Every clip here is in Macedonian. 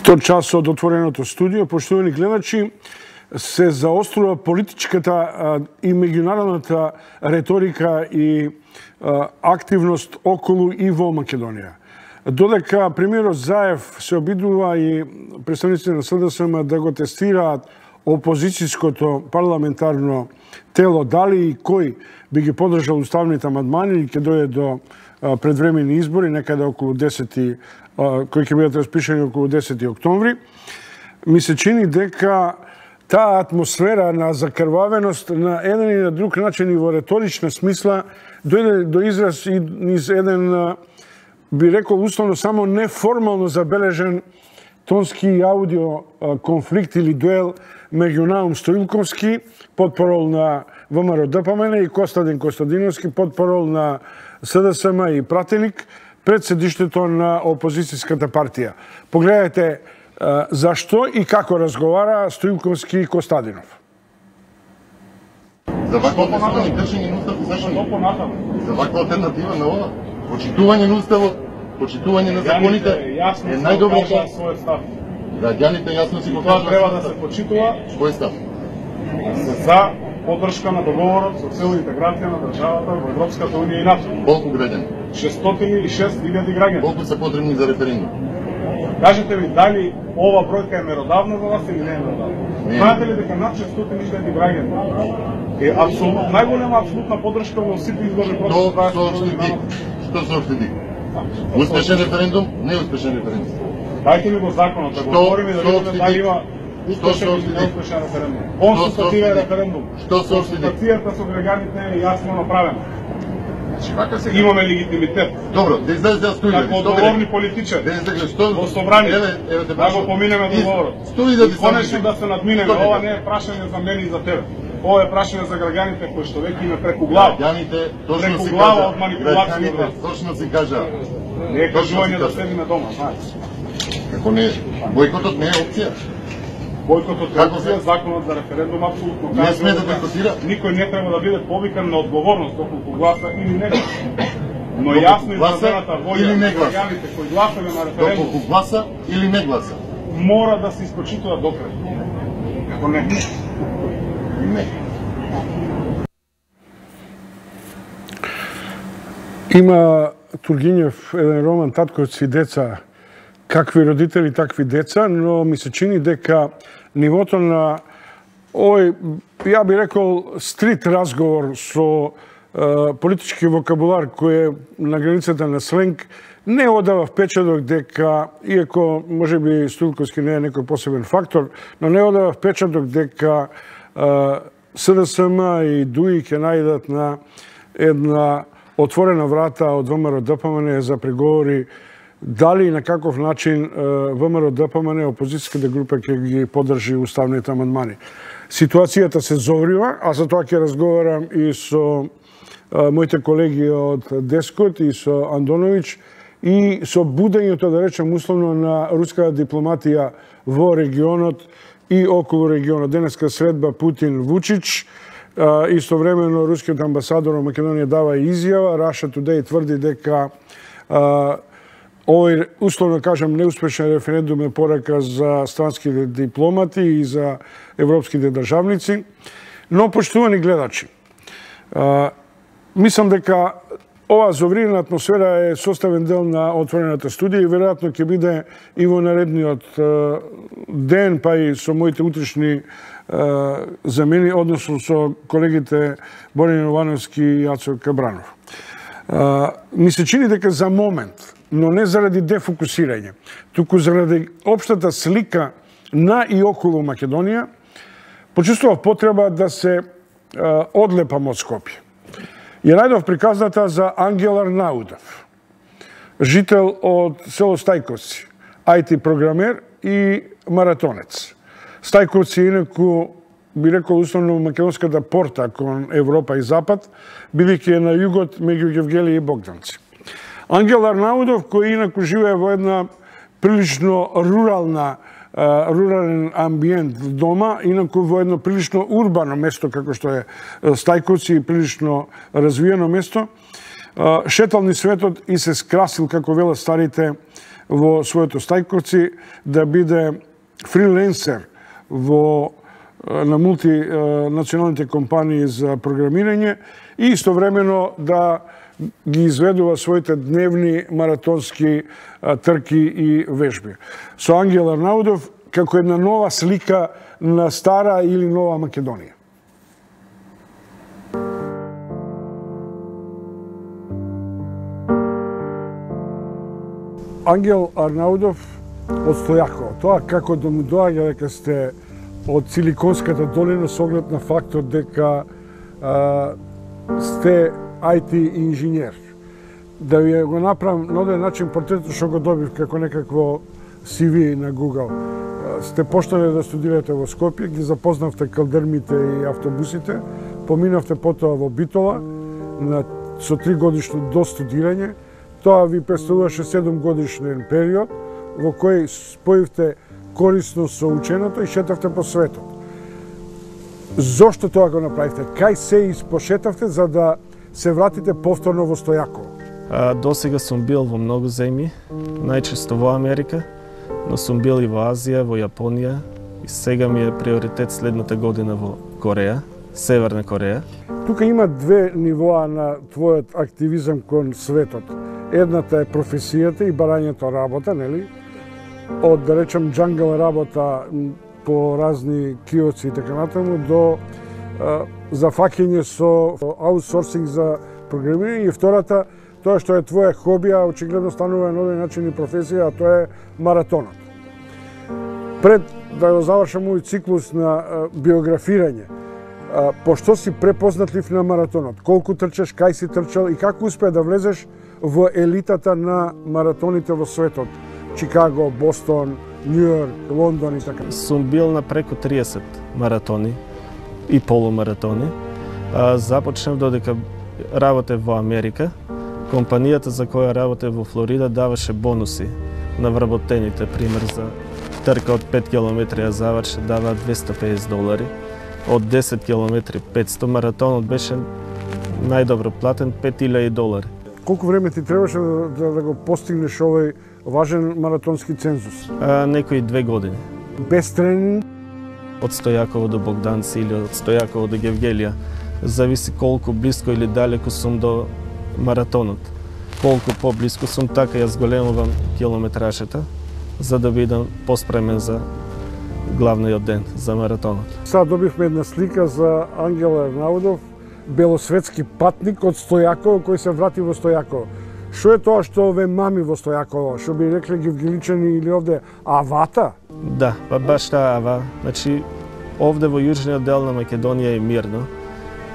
Втор час од отвореното студио, поштовани гледачи, се заострува политичката и меѓународната реторика и активност околу и во Македонија. Додека премиерот Заев се обидува и представниците на СДСМ да го тестираат опозицијското парламентарно тело, дали и кој би ги подржал уставните амандмани и ќе дојде до предвремени избори, некаде околу 10 кои ќе бидат распишани околу 10 октомври, ми се чини дека таа атмосфера на закрвавеност на еден и на друг начин и во реторична смисла дојде до израз и низ еден, би рекол, условно само неформално забележен тонски и аудио конфликт или дуел меѓу Наум Стоилковски, потпорол на ВМРО ДПМН, и Костадин Костадиновски, потпорол на СДСМ и пратеник, пред седиштето на опозицијската партија. Погледajte зашто и како разговара Стоилковски и Костадинов. За вакво понатам кршење на Уставот, за ваква алтернатива на ова, почитување на Уставот, почитување на законите е најдобрата. Граѓаните јасно си го кажуваат. Треба да се почитува. Кој став? За поддршка на договорот со цела интеграција на државата во Европската унија и НАТО. Колку граѓани? 606.000 граѓани. Колку се потребни за референдум? Кажете ми дали ова бројка е меродавна за вас или не е меродавна? Знаете ли дека над 600.000 граѓани е апсолутно најголема апсолутна поддршка во сите изборни процеси? Што соопшти? Успешен референдум, неуспешен референдум. Дајте ми го законот, да го говориме да видиме дали има успешен или неуспешен референдум. Консултативен референдум. Што соопшти? Консултацијата со граѓаните е јасно направена. Имаме легитимитет. Добро, да излезе студијата. Како одговорни политичари. Во собрание. Да го поминеме договорот. Студијата конечно да се надминеме. Ова не е прашање за мене и за тебе. Ова е прашање за граѓаните кои што веќе има преку глава. Граѓаните точно си кажа. Од манипулација. Точно си кажа. Не е кажување да седиме дома, знаеш. Како не? Бојкотот не е опција. Бојкотот е опција, законот за референдум апсолутно кажа. Не сме да бојкотира. Никој не треба да биде повикан на одговорност доколку гласа или не гласа. Но јасно изразената воља на граѓаните кои гласале на референдум, доколку гласа или не гласа, мора да се испочитува до крај. Како не? Не. Има Тургињев еден роман "Татковци и деца", какви родители, такви деца, но ми се чини дека нивото на овој, ја би рекол, стрит разговор со политички вокабулар кој е на границата на сленг, не одава впечаток дека, иако може би Стоилковски не е некој посебен фактор, но не одава впечаток дека СДСМ и ДУИ ќе најдат на една отворена врата од ВМРО ДПМН за преговори дали и на каков начин ВМРО ДПМН, опозицијската група, ќе ги поддржи уставните амандмани. Ситуацијата се зоврива, а за тоа ќе разговарам и со моите колеги од Дескот и со Андоновиќ и со будењето, да речем условно, на руската дипломатија во регионот и околу регионот. Денеска средба Путин-Вучич, истовремено рускиот амбасадор во Македонија дава изјава. Russia Today тврди дека овој, условно кажам, неуспешен референдум е порака за странските дипломати и за европските државници. Но, поштувани гледачи, мислам дека ова зоврирана атмосфера е составен дел на отворената студија и веројатно ќе биде и во наредниот ден, па и со моите утрешни замени, односно со колегите Борин Јовановски и Јацо Кабранов. Ми се чини дека за момент, но не заради дефокусирање, туку заради општата слика на и околу Македонија, почувствував потреба да се одлепам од Скопје. Ја најдов приказната за Ангел Арнаудов, жител од село Стајковци, IT програмер и маратонец. Стајковци е инаку, би рекол, условно македонската порта кон Европа и Запад, бидејќи е на југот меѓу Гевгелија и Богданци. Ангел Арнаудов, кој инаку живее во една прилично рурален амбиент дома, инаку во едно прилично урбано место, како што е Стајковци, прилично развиено место, шетал низ светот и се скрасил, како велат старите, во своето стајковци, да биде фриленсер на мултинационалните компании за програмирање и истовремено да ги изведува своите дневни маратонски трки и вежби. Со Ангел Арнаудов како една нова слика на стара или нова Македонија. Ангел Арнаудов од Стојаково. Тоа како да му доаѓа дека сте од Силиконската долина со оглед на фактот дека сте IT инженер. Да ви го направам на оден начин портретот што го добив како некакво CV на Google. Сте почнале да студирате во Скопје, ги запознавте калдермите и автобусите, поминавте потоа во Битола со 3 годишно достудирање. Тоа ви представуваше 7 годишен период во кој споивте корисно со ученото и шетавте по светот. Зошто тоа го направивте? Кај се испошетавте за да се вратите повторно во Стојаково? До сега сум бил во многу земји, најчесто во Америка, но сум бил и во Азија, во Јапонија и сега ми е приоритет следната година во Кореја, Северна Кореја. Тука има две нивоа на твојот активизам кон светот. Едната е професијата и барањето работа, нели? Од, да речем, джангл работа по разни киоци и така натаму до зафаќање со аутсорсинг за програмирање. И втората, тоа што е твоја хоби, а очигледно станува на овој начин и професија, а тоа е маратонот. Пред да го завршам овој циклус на биографирање, пошто си препознатлив на маратонот? Колку трчаш, кај си трчал и како успеа да влезеш во елитата на маратоните во светот? Чикаго, Бостон, Њујорк, Лондон и така. Сум бил на преку 30 маратони и полумаратони. Започнав додека работев во Америка. Компанијата за која работев во Флорида даваше бонуси на вработените. Пример, за трка од 5 км ја заврши дава $250. Од 10 км 500, маратонот беше најдобро платен $5000. Колку време ти требаше да го постигнеш овој важен маратонски цензус? Некои 2 години. Без тренинг? Од Стојаково до Богданци или од Стојаково до Гевгелија. Зависи колку близко или далеку сум до маратонот. Колку поблиску сум, така ја зголемувам километражата, за да бидам поспремен за главниот ден, за маратонот. Сега добивме една слика за Ангел Арнаудов, белосветски патник од Стојаково кој се врати во Стојаково. Што е тоа што ве мами во Стојаково? Што би рекле гевгеличани или овде авата? Да, па баш таа ава. Значи, овде во јужниот дел на Македонија е мирно.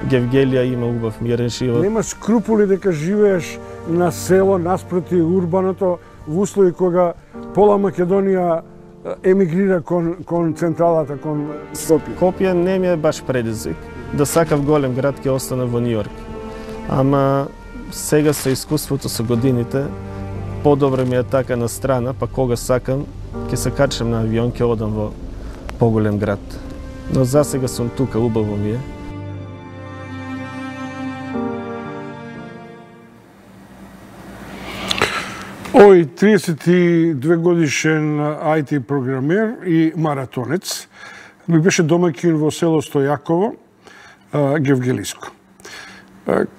Гевгелија има убав мирен живот. Нема скрупули дека живееш на село наспроти урбаното во услови кога пола Македонија емигрира кон централата, кон Скопје. Скопје не ми е баш предизвик. Да сакав голем град ќе остане во Њујорк. Ама сега со искуството со годините подобро ми е така на страна, па кога сакам ќе се качам на авион, ќе одам во поголем град. Но за сега сум тука, убаво ми е. Овој 32 годишен IT програмер и маратонец ми беше домаќин во село Стојаково, Гевгелиско.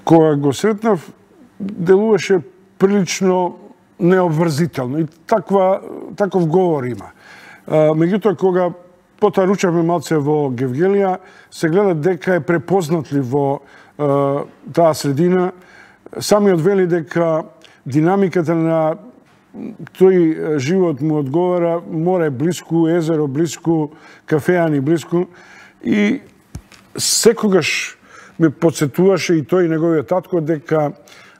Кога го сретнав, делуваше прилично необврзително и таков говор има. Меѓутоа, кога потоа ручавме малце во Гевгелија, се гледа дека е препознатлив во таа средина. Самиот вели дека динамиката на тој живот му одговара, море блиску, езеро блиску, кафеани блиску и секогаш ме подсетуваше и тој неговиот татко дека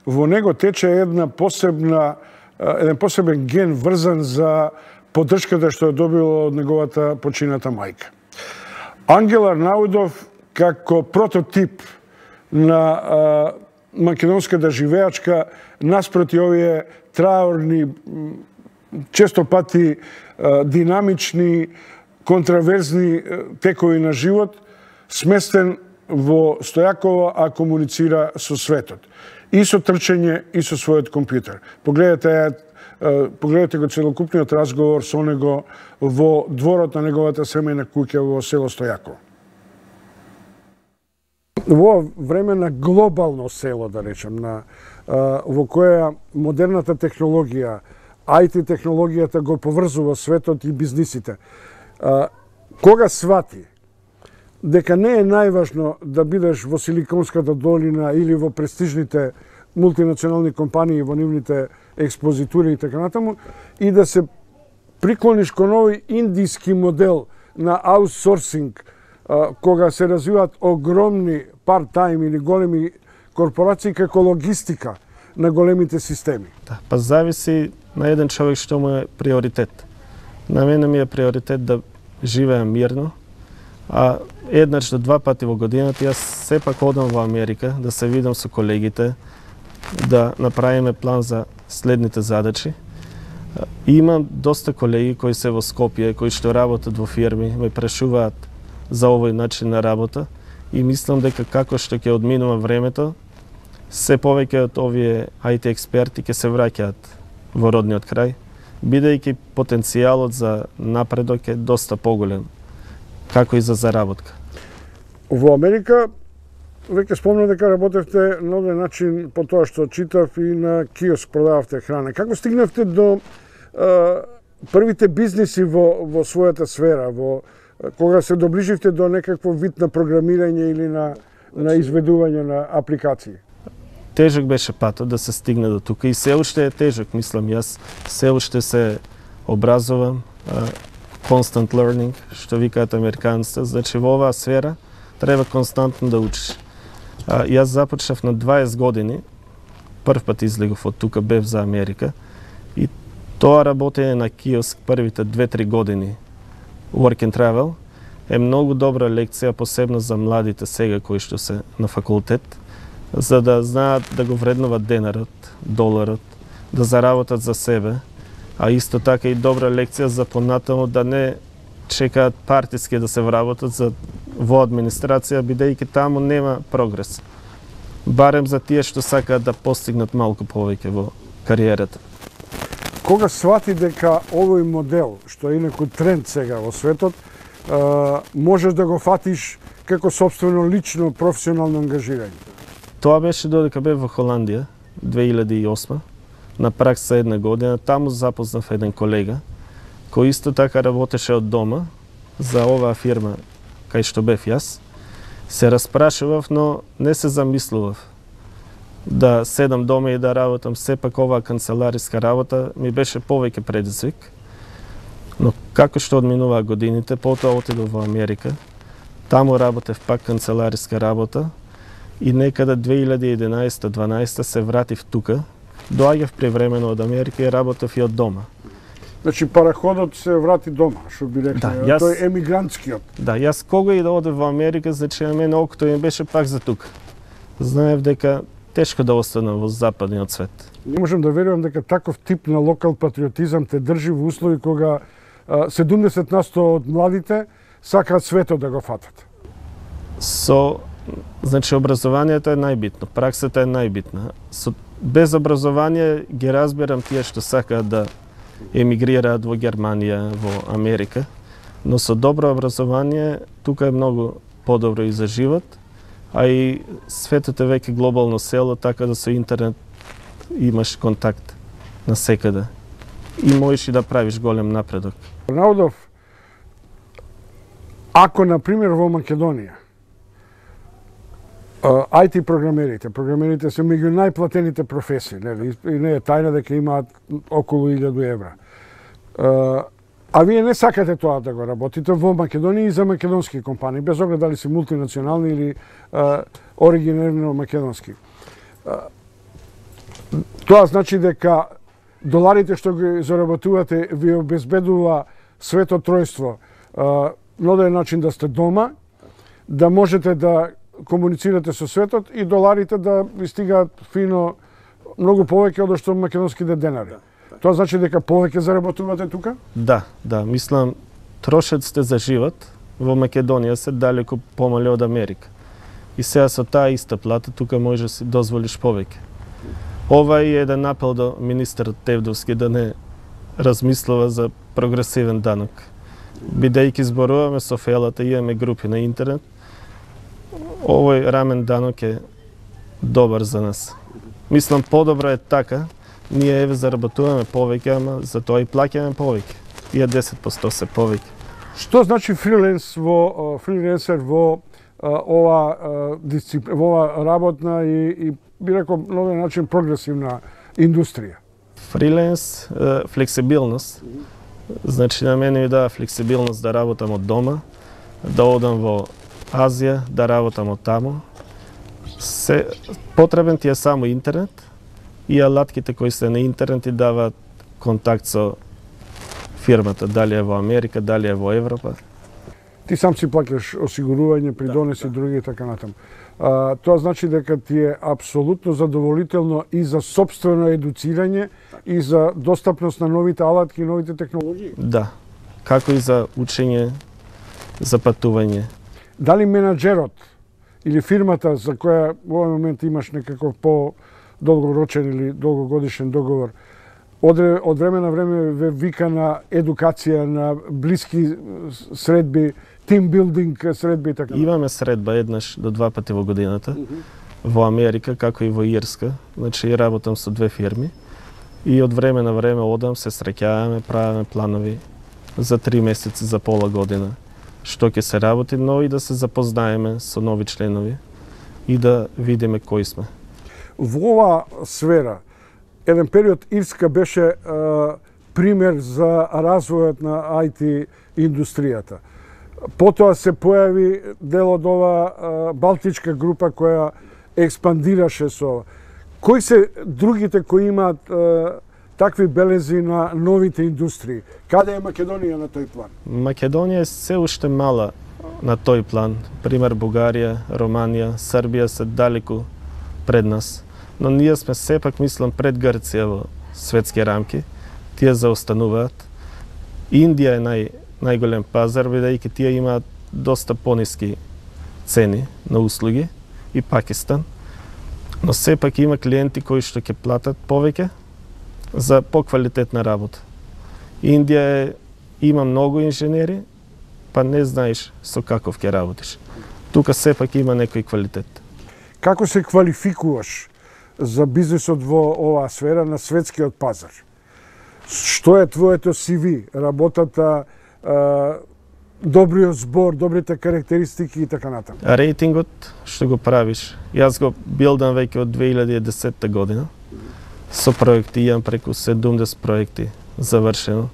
во него тече еден посебен ген врзан за поддршката што е добила од неговата почината мајка. Ангел Арнаудов како прототип на македонската живеачка наспроти овие траурни, често пати динамични, контраверзни текови на живот, сместен во Стојаково, а комуницира со светот. И со трчање, и со својот компјутер. Погледате погледате го целокупниот разговор со него во дворот на неговата семејна куќа во село Стојаково. Во време на глобално село, да речем, во која модерната технологија, IT технологијата го поврзува светот и бизнисите, кога свати дека не е најважно да бидеш во Силиконската долина или во престижните мултинационални компании, во нивните експозитури и така натаму, и да се приклониш кон овој индиски модел на аутсорсинг, кога се развиваат огромни парт-тајм или големи корпорации како логистика на големите системи. Да, па зависи на еден човек што му е приоритет. На мене ми е приоритет да живеам мирно, а еднаш до два пати во годината јас сепак одам во Америка да се видам со колегите, да направиме план за следните задачи. И имам доста колеги кои се во Скопје, кои што работат во фирми, ме прашуваат за овој начин на работа и мислам дека како што ќе одминува времето, се повеќе од овие IT експерти ќе се враќаат во родниот крај, бидејќи потенцијалот за напредок е доста поголем, како и за заработка. Во Америка, веќе спомнав дека работевте на овој начин, по тоа што читав, и на киоск продававте храна. Како стигнавте до првите бизниси во својата сфера, кога се доближивте до некакво вид на програмирање или на изведување на апликации? Тежок беше патот да се стигне до тука и се уште е тежок, мислам јас. Се уште се образувам, constant learning, што викаат американците. Значи во оваа сфера треба константно да учиш. Јас започнав на 20 години, прв пат излегов од тука, бев за Америка, и тоа работење на киоск првите 2-3 години work and travel е многу добра лекција, посебно за младите сега кои што се на факултет, за да знаат да го вреднуват денарот, доларот, да заработат за себе, а исто така и добра лекција за понатаму да не чекаат партиски да се вработат во администрација, бидејќи таму нема прогрес. Барем за тие што сакаат да постигнат малку повеќе во кариерата. Кога свати дека овој модел, што е инаку тренд сега во светот, можеш да го фатиш како сопствено лично професионално ангажирање? Тоа беше додека бев во Холандија, 2008, на пракса една година. Таму запознав еден колега, кој исто така работеше од дома за оваа фирма кај што бев јас. Се распрашував, но не се замислував да седам дома и да работам. Сепак оваа канцелариска работа ми беше повеќе предизвик. Но како што одминуваа годините, потоа отидов во Америка. Таму работев пак канцелариска работа и некаде 2011-2012 се вратив тука. Доаѓав привремено од Америка и работев и од дома. Значи параходот се врати дома, што би рекле, да, тој емигрантскиот. Да, јас кога и да одев во Америка, значи на мене окото ми беше пак за тука. Знаев дека тешко да останам во западниот свет. Не можам да верувам дека таков тип на локал патриотизам те држи во услови кога 70% од младите сакаат светот да го фатат. Значи образованието е најбитно, праксата е најбитна. Без образование ги разбирам тие што сакаат да емигрираат во Германија, во Америка, но со добро образование тука е многу подобро и за живот, а и светот е веќе глобално село, така да со интернет имаш контакт на секаде и можеш и да правиш голем напредок. Наудов, ако, например, во Македонија, IT програмерите се меѓу најплатените професии, и не е тајна дека имаат околу 1000 евра. А вие не сакате тоа да го работите во Македонија и за македонски компании, без оглед дали си мултинационални или оригинално македонски. Тоа значи дека доларите што ги заработувате ви обезбедува свето тројство. На оден начин да сте дома, да можете да комуницирате со светот и доларите да ви стигаат фино многу повеќе од што македонските денари. Тоа значи дека повеќе заработувате тука? Да, мислам, трошоците за живот во Македонија се далеку помали од Америка. И сега со таа иста плата тука може да си дозволиш повеќе. Ова е еден апел до министерот Тевдовски да не размислува за прогресивен данок. Бидејќи зборуваме со фелата, имаме групи на интернет, овој рамен данок е добар за нас. Мислам, подобро е така, ние еве заработуваме повеќе, ама за тоа и плаќаме повеќе. И 10% се повеќе. Што значи фриленсер во ова работна и би рекол на овој начин прогресивна индустрија? Фриленс, флексибилност. Значи на мене ми дава флексибилност да работам од дома, да одам во Азија, да работам од таму. Потребен ти е само интернет и алатките кои се на интернет ти даваат контакт со фирмата, дали е во Америка, дали е во Европа. Ти сам си плаќаш осигурување, придонеси други и така натаму. Тоа значи дека ти е апсолутно задоволително и за сопствено едуцирање и за достапност на новите алатки и новите технологии? Да, како и за учење, за патување. Дали менаџерот или фирмата за која во овој момент имаш некаков по-долгорочен или долгогодишен договор, од време на време ве вика на едукација, на блиски средби, тимбилдинг средби и така? Имаме средба еднаш до 2 пати во годината, во Америка, како и во Ирска. Значи, работам со 2 фирми. И од време на време одам, се среќаваме, правиме планови за 3 месеци, за пола година. Што ќе се работи, но и да се запознаеме со нови членови и да видиме кои сме. Во ова сфера, еден период Ирска беше пример за развојот на IT индустријата. Потоа се појави дел од ова Балтичка група која експандираше со ова. Кои се другите кои имаат такви белези на новите индустрии? Каде е Македонија на тој план? Македонија е се уште мала на тој план. Пример Бугарија, Романија, Србија се далеку пред нас. Но ние сме сепак, мислам, пред Грција во светски рамки. Тие заостануваат. Индија е најголем пазар, бидејќи тие имаат доста пониски цени на услуги, и Пакистан. Но сепак има клиенти кои што ќе платат повеќе за поквалитетна работа. Индија има многу инженери, па не знаеш со каков ќе работиш. Тука сепак има некој квалитет. Како се квалификуваш за бизнисот во оваа сфера на светскиот пазар? Што е твоето CV, работата, добриот збор, добрите карактеристики и така натаму? Рейтингот што го правиш, јас го билдам веќе од 2010 година. Со проекти имам преку 70 проекти завршено,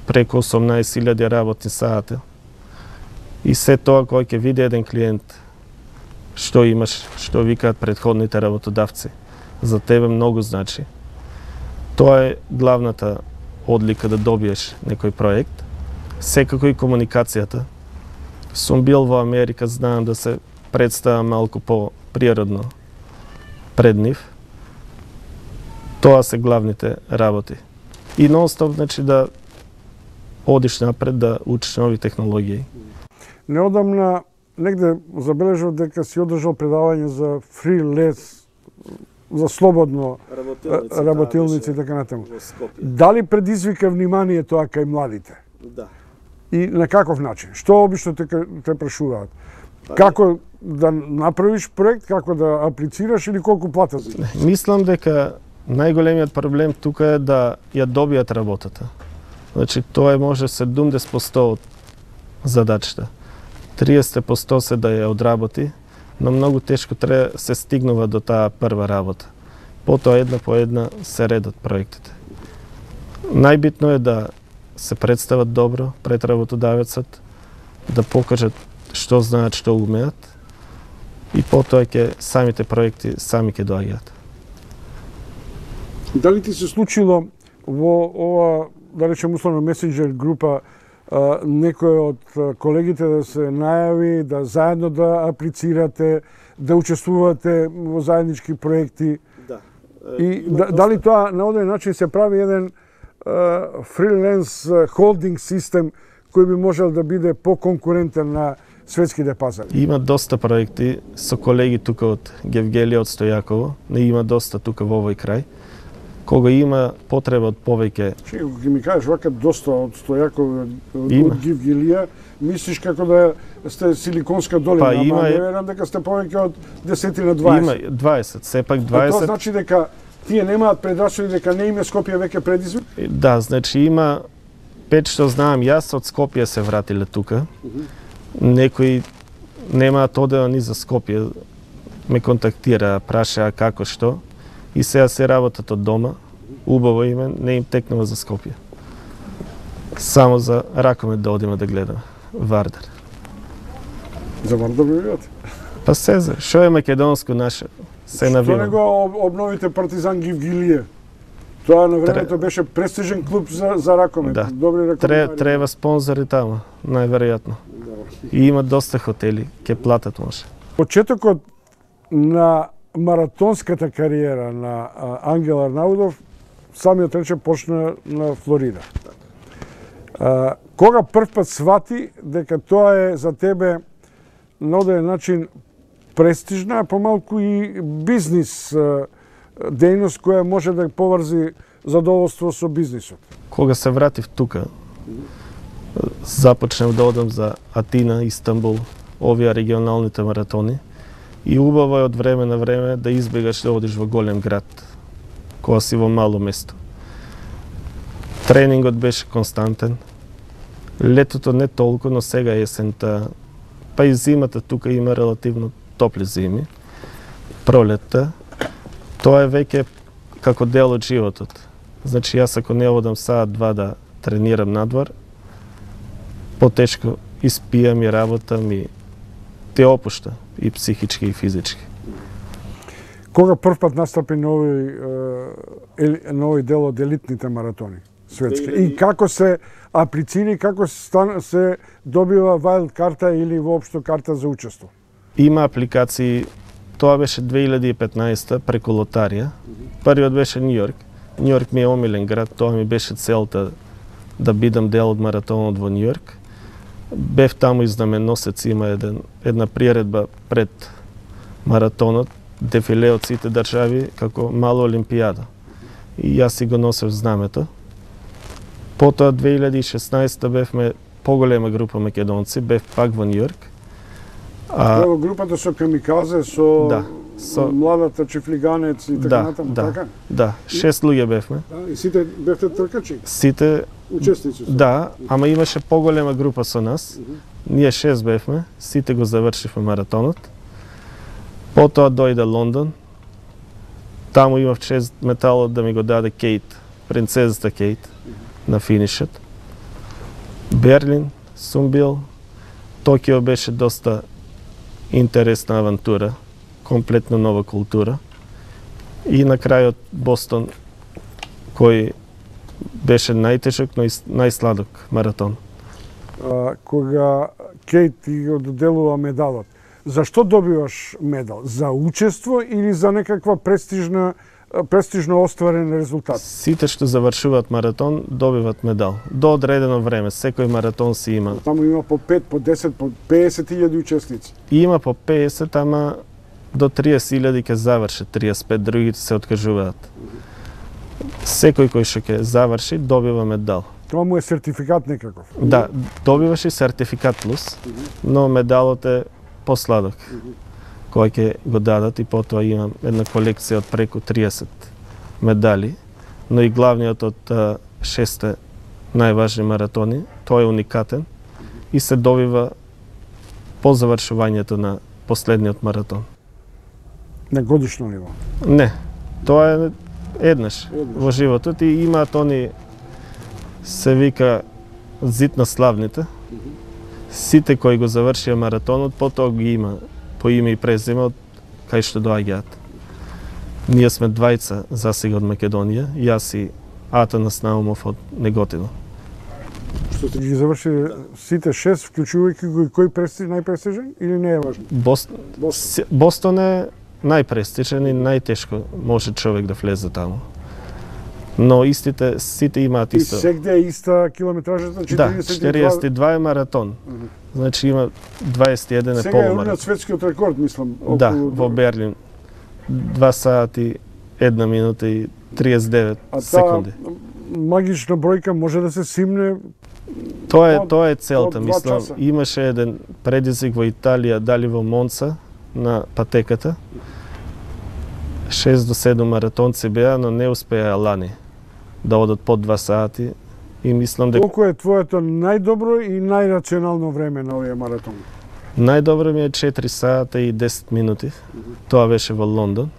преку 18.000 работни сати. И се тоа кој ќе види еден клиент што имаш, што викаат претходните работодавци, за тебе многу значи. Тоа е главната одлика да добиеш некој проект. Секако и комуникацијата. Сум бил во Америка, знаам да се представам малку по-природно пред нив. Тоа се главните работи. И нон-стоп, значи да одиш напред, да учиш нови технологии. Неодамна негде забележав дека си одржал предавање за фриленс, за слободно работилници и така натаму. Дали предизвика внимание тоа кај младите? Да. И на каков начин? Што обично те прашуваат? Како да направиш проект, како да аплицираш или колку плата за? Мислам дека најголемиот проблем тука е да ја добијат работата. Значи, тоа е може 70% од задачата. 30% се да ја одработи, но многу тешко треба се стигнува до таа прва работа. Потоа една по една се редат проектите. Најбитно е да се представат добро пред работодавецот, да покажат што знаат, што умеат, и потоа ќе самите проекти сами ќе доаѓаат. Дали ти се случило во ова, да речем условно, месенџер група, некој од колегите да се најави, да заедно да аплицирате, да учествувате во заеднички проекти? Да. И дали тоа на оден начин се прави еден фриленс холдинг систем кој би можел да биде поконкурентен на светските пазари? Има доста проекти со колеги тука од Гевгелија, од Стојаково, не има доста тука во овој крај. Кога има потреба од повеќе... Ќе ми кажеш вака доста од Стојаково, од Гевгелија, мислиш како да сте Силиконска долина, па, има, не верам дека сте повеќе од 10 на 20. Има 20, сепак 20. Тоа значи дека тие немаат предрасуди дека не им е Скопје веќе предизвик? Да, значи има 5 што знаам јас од Скопје се вратиле тука. Некои немаат одеа ни за Скопје, ме контактира, прашаа како што и сега се работат од дома. Убаво име, не им текнува за Скопје. Само за Ракомет да одиме да гледаме. Вардар. За Вардар би видите? Па сеза, шо е македонско наше? Се навивам. Што не го обновите Партизан Гевгелија? Тоа на времето беше престижен клуб за Ракомет. Да. Добри ракомет. Треба спонзори таму, најверојатно. И има доста хотели, ќе платат може. Почетокот на маратонската кариера на Ангел Арнаудов, самиот рече, почна на Флорида. Кога првпат свати дека тоа е за тебе на одреден начин престижна, а помалку и бизнис дејност која може да поврзи задоволство со бизнисот? Кога се вратив тука, започнав да одам за Атина, Истанбул, овие регионалните маратони. И убаво е од време на време да избегаш да одиш во голем град, кога си во мало место. Тренингот беше константен. Летото не толку, но сега есента, па и зимата тука има релативно топли зими. Пролетта, тоа е веќе како дел од животот. Значи јас ако не одам саат-два да тренирам надвор, потешко испијам и работам и те опушта и психички и физички. Кога првпат настапи на овој дел од елитните маратони светски? И како се аплицира, како се добива wild карта или воопшто карта за учество? Има апликации, тоа беше 2015 преку лотарија. Првиот беше Њујорк. Њујорк ми е омилен град, тоа ми беше целта да бидам дел од маратонот во Њујорк. Бев таму и знаменосец, има една приредба пред маратонот, дефиле од сите држави како мала олимпијада. И јас си го носев знамето. Потоа 2016 бевме поголема група македонци, бев пак во Њујорк. Ево групата со Камиказе, со, да, младата Чифлиганец и така натаму, така? Да, 6 луѓе бевме. И сите бевте тркачи? Сите учесници. Да, ама имаше поголема група со нас. Ние 6 бевме, сите го завршивме маратонот. Потоа дојде Лондон. Таму имав чест металот да ми го даде Кейт, принцезата Кейт, на финишот. Берлин сум бил. Токио беше доста интересна авантура, комплетно нова култура. И на крајот Бостон, кој беше најтежок, но и најсладок маратон. Кога Кейт ти го доделува медалот, зашто добиваш медал? За учество или за некаква престижно остварен резултат? Сите што завршуваат маратон добиват медал. До одредено време, секој маратон си има. Таму има по 5, по 10, по 50.000 учесници. Има по 50, ама до 30.000 ќе завршат, 35, другите се откажуваат. Секој кој што ќе заврши добива медал. Тоа му е сертификат некаков? Да, добиваш и сертификат плюс, но медалот е посладок, кој ќе го дадат и потоа имам една колекција од преку 30 медали, но и главниот од 6 најважни маратони, тој е уникатен и се добива по завршувањето на последниот маратон. На годишно ниво? Не, тоа е еднаш во животот и имаат они, се вика, зид на славните. Сите кои го завршија маратонот, потоа ги има по име и презиме од кај што доаѓаат. Ние сме двајца засега од Македонија, јас и Атанас Наумов од Неготино. Што сте ги завршили сите 6, вклучувајќи кој најпрестижен или не е важно? Бостон е најпрестижен и најтешко може човек да влезе таму. Но сите имаат исто. И сегде е иста километражата, 42? Да, 42 е маратон. Значи има 21 е Сега е полумаратон. урнат светскиот рекорд, мислам. Да, во Берлин. 2 сати, 1 минута и 39 секунди. Магична бројка може да се симне. Тоа е целта, од 2 мислам. часа. Имаше еден предизвик во Италија, дали во Монца, на патеката. 6 до 7 маратонци беа, но не успеа лани да одат под 2 сати. И мислам дека Колку е твоето најдобро и најрационално време на овие маратон? најдобро ми е 4 сата и 10 минути. Тоа беше во Лондон.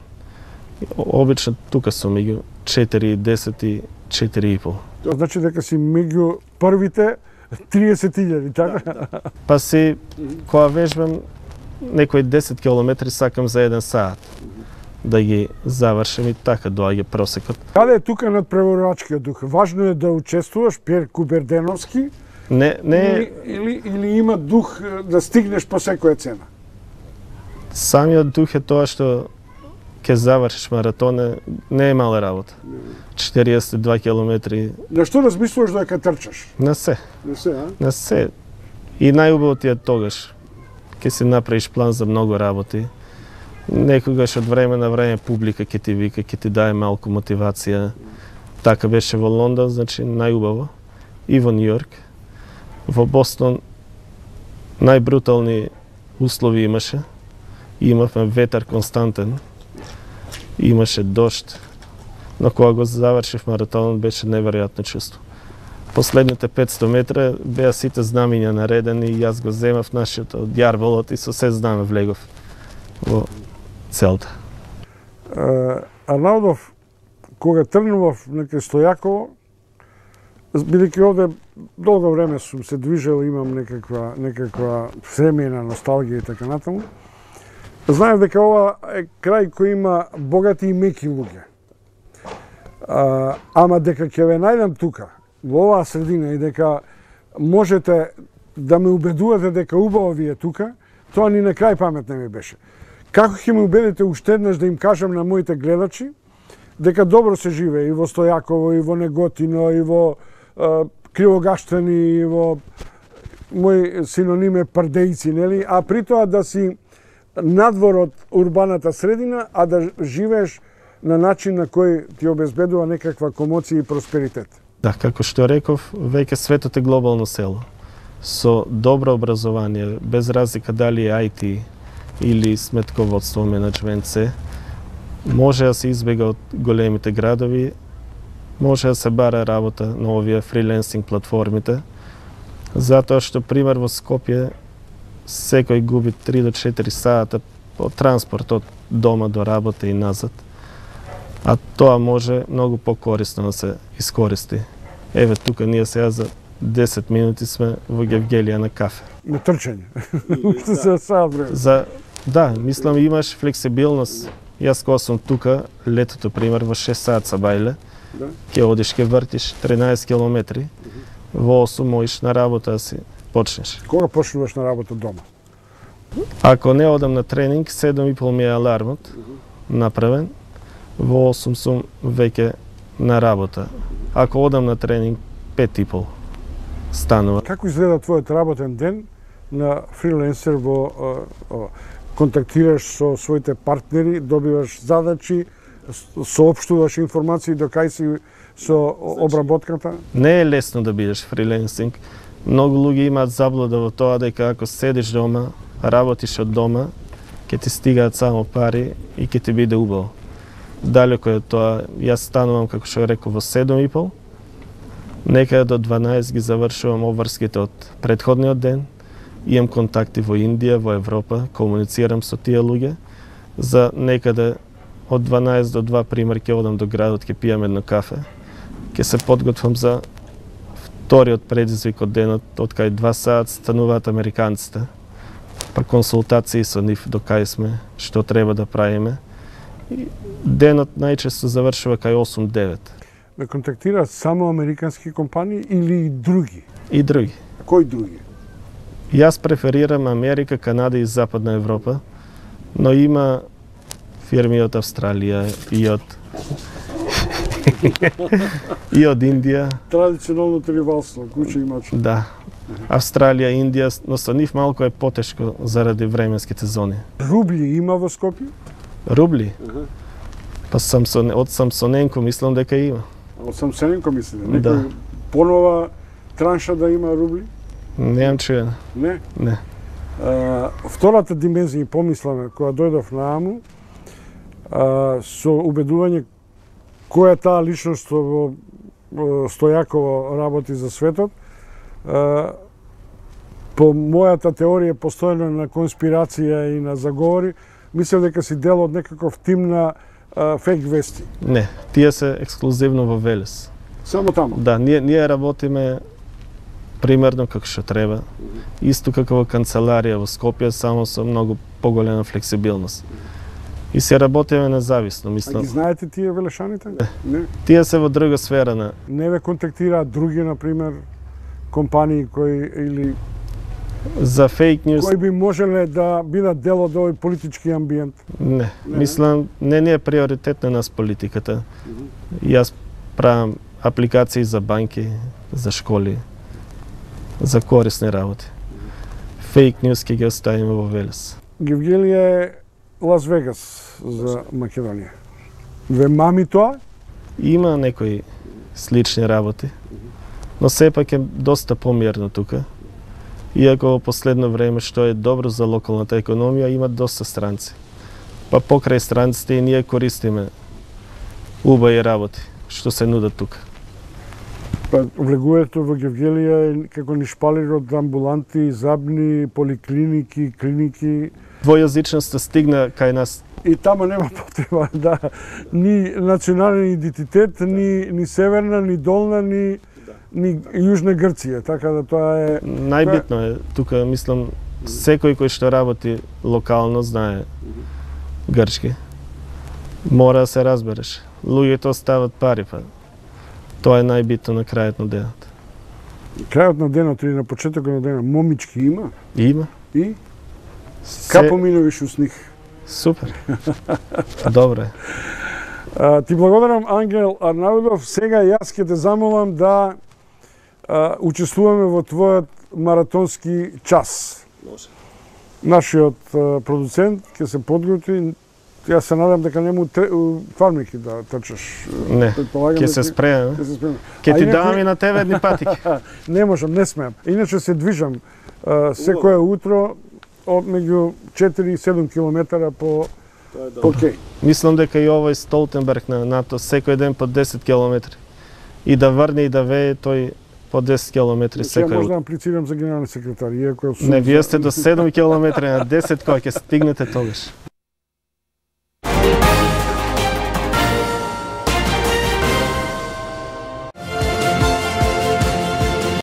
Обично тука сум меѓу 4 и 10 и 4,5. Тоа значи дека си меѓу првите 30.000, така? Па си, кога вежбам некои 10 километри сакам за 1 саат да ги завршам и така доаѓа просекот. Каде е тука надпреварувачкиот дух? Важно е да учествуваш, Пиер Куберденовски, Не или има дух да стигнеш по секоја цена? самиот дух е тоа што ќе завршиш маратон, не е мала работа. 42 километри На што размислуваш дека трчаш? на се. Не се, а? На се. И најубаво ти е тогаш. Ќе си направиш план за многу работи. Некогаш од време на време публика ќе ти вика, ќе ти даде малку мотивација. Така беше во Лондон, значи најубаво. И во Њујорк. Во Бостон најбрутални услови имаше. Имавме ветар константен. Имаше дожд. Но кога го завршив маратонот беше неверојатно чувство. Последните 500 метра беа сите знамиња наредени и јас го земав нашиот од јарболот и со се знаме влегов во целта. Арнаудов, кога тргнував на Стојаково, бидејќи овде долго време сум се движел, имам некаква семејна носталгија и така натаму, знаев дека ова е крај кој има богати и меки луѓе. Ама дека ќе ве најдам тука, во оваа средина, и дека можете да ме убедувате дека убаво ви е тука, тоа ни на крај памет не ми беше. Како ќе ме убедите уште еднаш да им кажам на моите гледачи дека добро се живее и во Стојаково, и во Неготино, и во Кривогаштани, и во мој синоним е Пардејци, нели? А при тоа да си надвор од урбаната средина, а да живееш на начин на кој ти обезбедува некаква комоција и просперитет. Да, како што реков, веќе светот е глобално село. Со добро образование, без разлика дали е IT или сметководство, менеджмент се, може да се избега од големите градови, може да се бара работа на овие фриленсинг платформите, затоа што, пример, во Скопје секој губи 3 до 4 сата по транспорт од дома до работа и назад. А тоа може многу покорисно да се искористи. Еве тука ние сега за 10 минути сме во Гевгелија на кафе. На трчање. Уште се саат време. Да, мислам имаш флексибилност. Јас кога сум тука, летото пример во 6 саат са бајле, ќе одиш, ќе вртиш 13 километри, во 8 можеш на работа да си почнеш. Кога почнуваш на работа дома? Ако не одам на тренинг, 7,5 ми е алармот направен, во 8 сум веќе на работа. Ако одам на тренинг, 5,5 станува. Како изгледа твојот работен ден на фриленсер контактираш со своите партнери, добиваш задачи, соопштуваш информации до кај си со обработката? Не е лесно да бидеш фриленсинг. Многу луѓе имаат заблуда во тоа дека ако седиш дома, работиш од дома, ќе ти стигаат само пари и ќе ти биде убаво. Далеко е тоа. Јас станувам, како што реков, во 7,5. Некаде до 12 ги завршувам обврските од претходниот ден. Имам контакти во Индија, во Европа, комуницирам со тие луѓе. За некаде од 12 до 2, пример, ќе одам до градот, ќе пијам едно кафе. Ќе се подготвам за вториот предизвик од денот, од кај 2 саат стануваат американците. Па консултации со нив до кај сме, што треба да правиме. И денот најчесто завршува кај 8-9. Ме контактираат само американски компании или и други? И други. Кои други? Јас преферирам Америка, Канада и Западна Европа, но има фирми од Австралија и од И од Индија. Традиционалното ривалство, куче и маче. Да. Австралија, Индија, но со нив малку е потешко заради временските зони. Рубли има во Скопје? Рубли? Па од Самсоненко мислам дека има. Од Самсоненко мислите? Да. Некој понова транша да има рубли? Немам чуено. Не? Не. Втората димензија и помисламе, која дојдов нааму, со убедување која е таа личност во Стојакова работи за светот, по мојата теорија постојано на конспирација и на заговори, мислам дека си дел од некаков тим на фейк вести. Не, тие се ексклузивно во Велес. Само таму? Да, ние работиме примерно како што треба. Исто како во канцеларија во Скопје, само со многу поголема флексибилност. И се работиме независно, мислам. А ги знаете тие велешаните? Не. Тие се во друга сфера на... Не ве контактираат други, например, компании кои или За фейк ньюс... кои би можеле да бидат дел од овој политички амбиент? Не, мислам, не е приоритет на нас политиката. Јас правам апликации за банки, за школи, за корисни работи. Фейк ньюс ќе ги оставиме во Велес. Гевгелија е Лас Вегас за Македонија. Ве мами тоа? Има некои слични работи, но сепак е доста помирно тука. Иако во последно време, што е добро за локалната економија, има доста странци. Па покрај странците и ние користиме убави работи, што се нудат тука. Па влегувањето во Гевгелија е како ни шпалир од амбуланти, забни, поликлиники, клиники. Двојазичноста стигна кај нас. И таму нема потреба да ни национален идентитет, ни северна, ни долна, ни Јужна Грција, така да тоа е... Најбитно е, тука мислам, секој кој што работи локално знае грчки. Мора да се разбереш. Луѓето остават пари, па тоа е најбитно на крајот на денот. Крајот на денот или на почетокот на денот, момички има? Има. И? Капо минувиш ус них? Супер. Добро е. Ти благодарам, Ангел Арнаудов. Сега јас ќе те замолам да учествуваме во твојот маратонски час. Може. Нашиот продуцент ќе се подготви. Јас се надам дека нему фармики да трчаш. Не, ќе се спремам. Ќе ти давам и на тебе едни патики. Не можам, не смеам. Иначе се движам секое утро од меѓу 4 и 7 километара по кеј. Мислам дека и овој Столтенберг на НАТО секој ден по 10 километри. И да врне и да вее тој по 10 километри секој. Ја може да аплицирам за генерален секретар, иако Не, вие сте до 7 километри на 10 кога ќе стигнете тогаш.